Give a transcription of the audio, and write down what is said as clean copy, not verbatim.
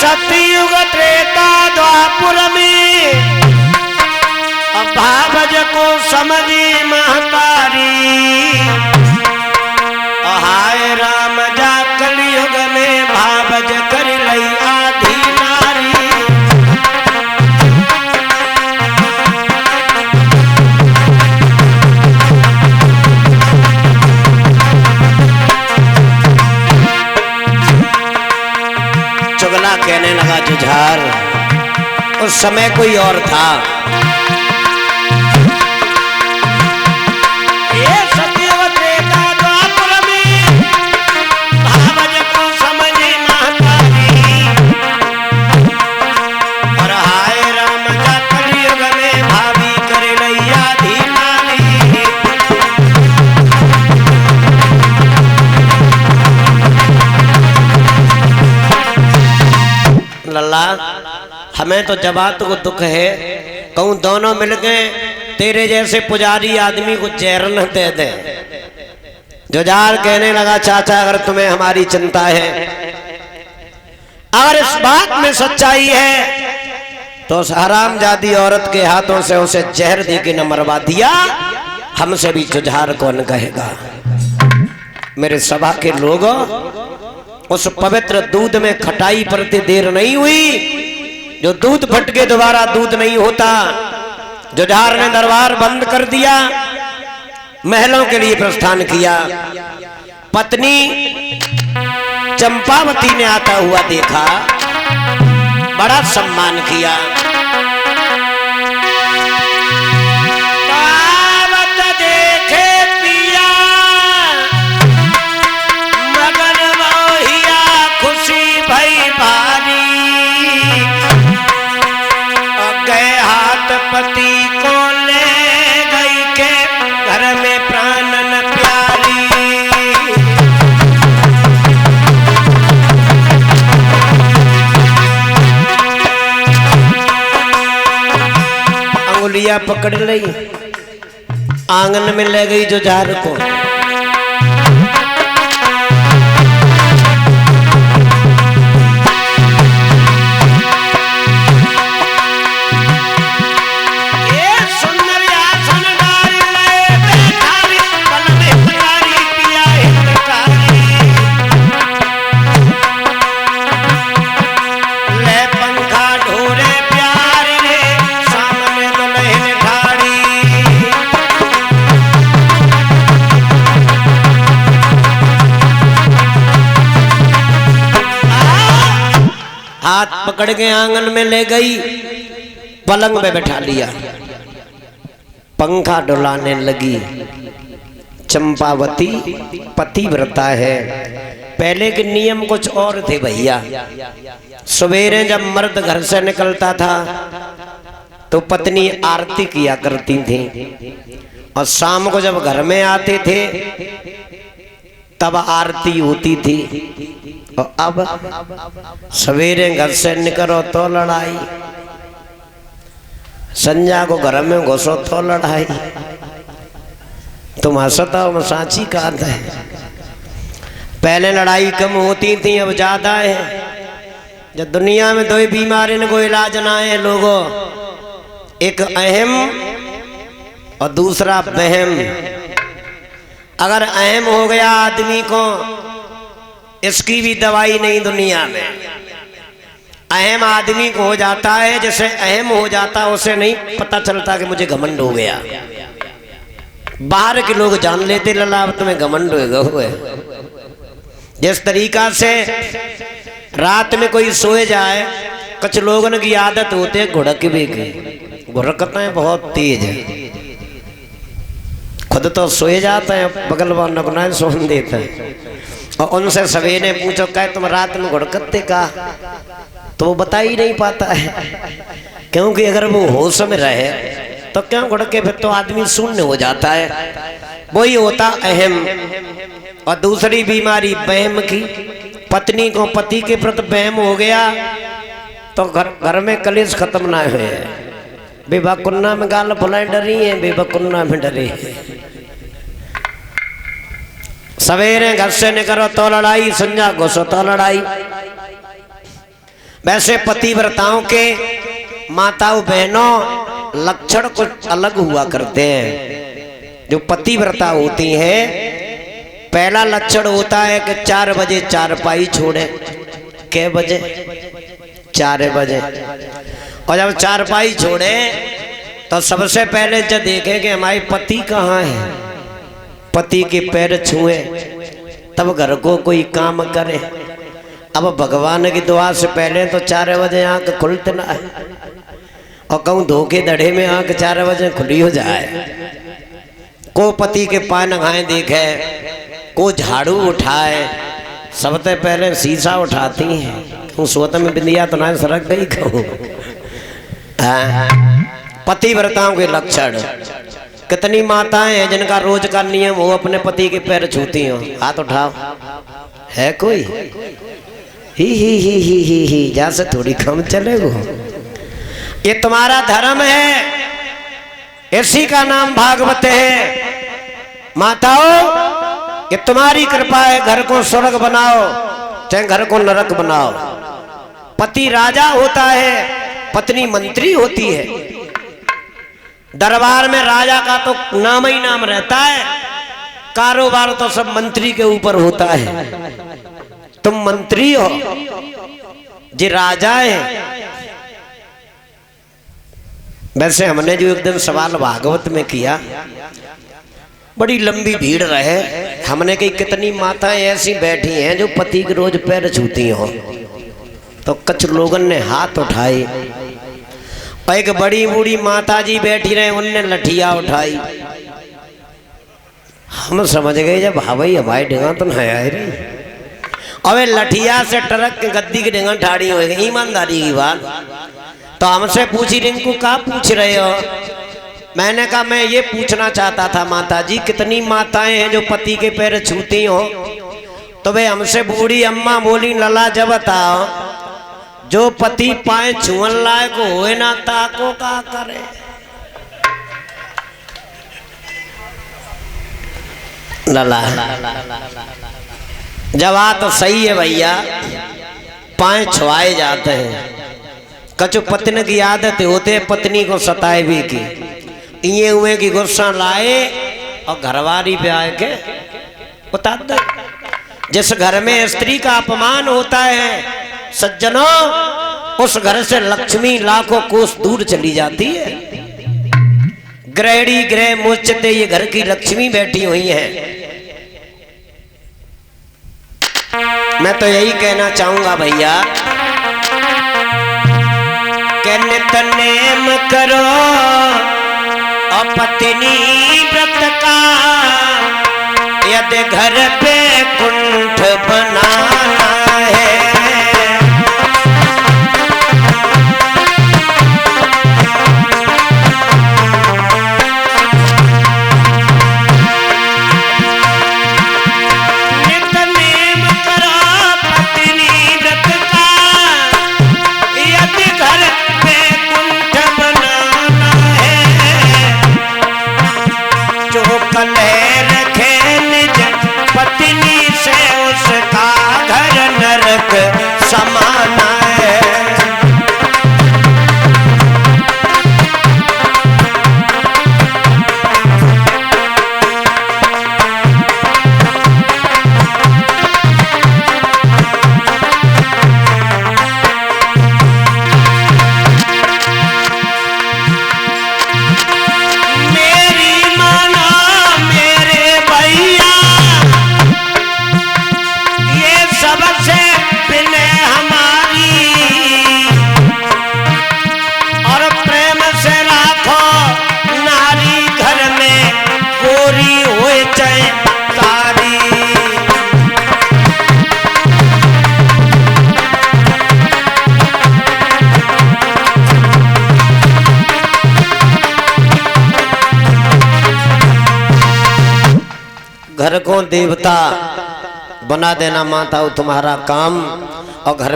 सतयुग त्रेता द्वापुर में भावज को समझी महतारी। हाय राम जा कलयुग में भावज कर लई आधी नारी। चुगला कहने लगा जुझार, उस समय कोई और था। ये सतयुग त्रेता द्वापर में भावज को समझी महतारी। और हाय राम जा कलयुग में भाभी करे लैया धी नारी। लल्ला हमें तो जबात को दुख है, कहूं दोनों मिल गए तेरे जैसे पुजारी आदमी को जहर न दे दे। जुझार कहने लगा चाचा अगर तुम्हें हमारी चिंता है, अगर इस बात में सच्चाई है तो उस हरामजादी औरत के हाथों से उसे जहर दे के न मरवा दिया, हमसे भी जुझार कौन कहेगा। मेरे सभा के लोगों, उस पवित्र दूध में खटाई पड़ते देर नहीं हुई, जो दूध फट के दोबारा दूध नहीं होता। जुझार ने दरबार बंद कर दिया, महलों के लिए प्रस्थान किया। पत्नी चंपावती ने आता हुआ देखा, बड़ा सम्मान किया। पति को ले गई के घर में प्राणन प्यारी। अंगुलियां पकड़ ली, आंगन में ले गई जुझार को। हाथ पकड़ के आंगन में ले गई, पलंग पे बैठा लिया, पंखा डुलाने लगी। चंपावती पतिव्रता है, पहले के नियम कुछ और थे भैया। सवेरे जब मर्द घर से निकलता था तो पत्नी आरती किया करती थी, और शाम को जब घर में आते थे तब आरती होती थी। और अब सवेरे घर से निकलो तो लड़ाई, संध्या को घर में घुसो तो लड़ाई। तुम हंसता हो, सांची का है। पहले लड़ाई कम होती थी, अब ज्यादा है। जब दुनिया में दो बीमारी ने कोई इलाज ना है लोगों, एक अहम और दूसरा बहम। अगर अहम हो गया आदमी को, इसकी भी दवाई नहीं दुनिया में। अहम आदमी को हो जाता है, जैसे अहम हो जाता उसे नहीं पता चलता कि मुझे घमंड हो गया। बाहर के लोग जान लेते लला अब तुम्हें घमंड हुए। जिस तरीका से रात में कोई सोए जाए, कुछ लोगों की आदत होती है घुड़क भी की, घुड़कते बहुत तेज है, खुद तो सोए जाते हैं, बगल वाला अपना सोन देते हैं। और उनसे सवेरे पूछो कहे तुम रात में घुड़कते का, तो वो बता ही नहीं पाता है, क्योंकि अगर वो होश में रहे तो क्यों घुड़के, फिर तो आदमी शून्य हो जाता है। वही होता अहम। और दूसरी बीमारी बहम की, पत्नी को पति के प्रति बहम हो गया तो घर में कलेश खत्म ना हुए। बेबा कुन्ना में गाल फुलाए डरी है, बेबा कुन्ना में डरे। सवेरे घर से निकलो तो लड़ाई, संजा घुसो तो लड़ाई। वैसे पतिव्रताओं के माताओं बहनों लक्षण कुछ अलग हुआ करते हैं। जो पतिव्रता होती है, पहला लक्षण होता है कि 4 बजे चारपाई छोड़े। कै बजे? 4 बजे। और जब चारपाई छोड़े तो सबसे पहले जब देखें कि हमारे पति कहाँ है, पति के पैर छुए तब घर को कोई काम करे। अब भगवान की दुआ से पहले तो 4 बजे आंख खुलते ना है, और कहूँ धोखे दड़े में आंख 4 बजे खुली हो जाए। को पति के पाय नहाए देखे, को झाड़ू उठाए, सबसे पहले शीशा उठाती हैं। कहूँ सोत में बिंदिया तो ना सरक गई। कहूँ पतिव्रताओं के लक्षण। कितनी माताएं हैं जिनका रोज का नियम हो अपने पति के पैर छूती हो? हाथ उठाओ। है कोई? ही जैसे थोड़ी कम चलेगो। ये तुम्हारा धर्म है, इसी का नाम भागवत है। माताओं, ये तुम्हारी कृपा है। घर को स्वर्ग बनाओ चाहे घर को नरक बनाओ। पति राजा होता है, पत्नी मंत्री होती है। दरबार में राजा का तो नाम ही नाम रहता है, कारोबार तो सब मंत्री के ऊपर होता है। तुम मंत्री हो, जी राजा है। वैसे हमने जो एक दिन सवाल भागवत में किया, बड़ी लंबी भीड़ रहे, हमने कही कितनी माताएं ऐसी बैठी हैं जो पति के रोज पैर छूती हो? तो कुछ लोगों ने हाथ उठाए। एक बड़ी बूढ़ी माता जी बैठी रहे, उनने लठिया उठाई। हम समझ गए जब भाई हवाई डेगा तो नहीं आए रे। अबे लठिया से ट्रक के गद्दी की डेगा ठाड़ी हो गई। ईमानदारी की बात। तो हमसे पूछी, रिंकू क्या पूछ रहे हो? मैंने कहा मैं ये पूछना चाहता था माता जी, कितनी माताएं हैं जो पति के पैर छूती हो? तो वे हमसे बूढ़ी अम्मा बोली, लला जब बताओ, जो पति पाए छुअन लायक होए ना ताको का करे। लला जवाब तो सही है भैया, पाए छुआए जाते हैं। कछु पत्नी की आदत होते पत्नी को सताए भी की, ये हुए कि गुस्सा लाए और घरवाली पे आए के बता दे। जिस घर में स्त्री का अपमान होता है सज्जनों, उस घर से लक्ष्मी लाखों कोस दूर चली जाती है। गृहिणी गृह मुचते, ये घर की लक्ष्मी बैठी हुई है। मैं तो यही कहना चाहूंगा भैया कि नित नेम करो और पत्नी व्रत का, यदि घर पे कुंठ बनाना है। समाना है। मेरी माना मेरे भैया, ये सबसे घर को देवता बना देना माता तुम्हारा काम, और घर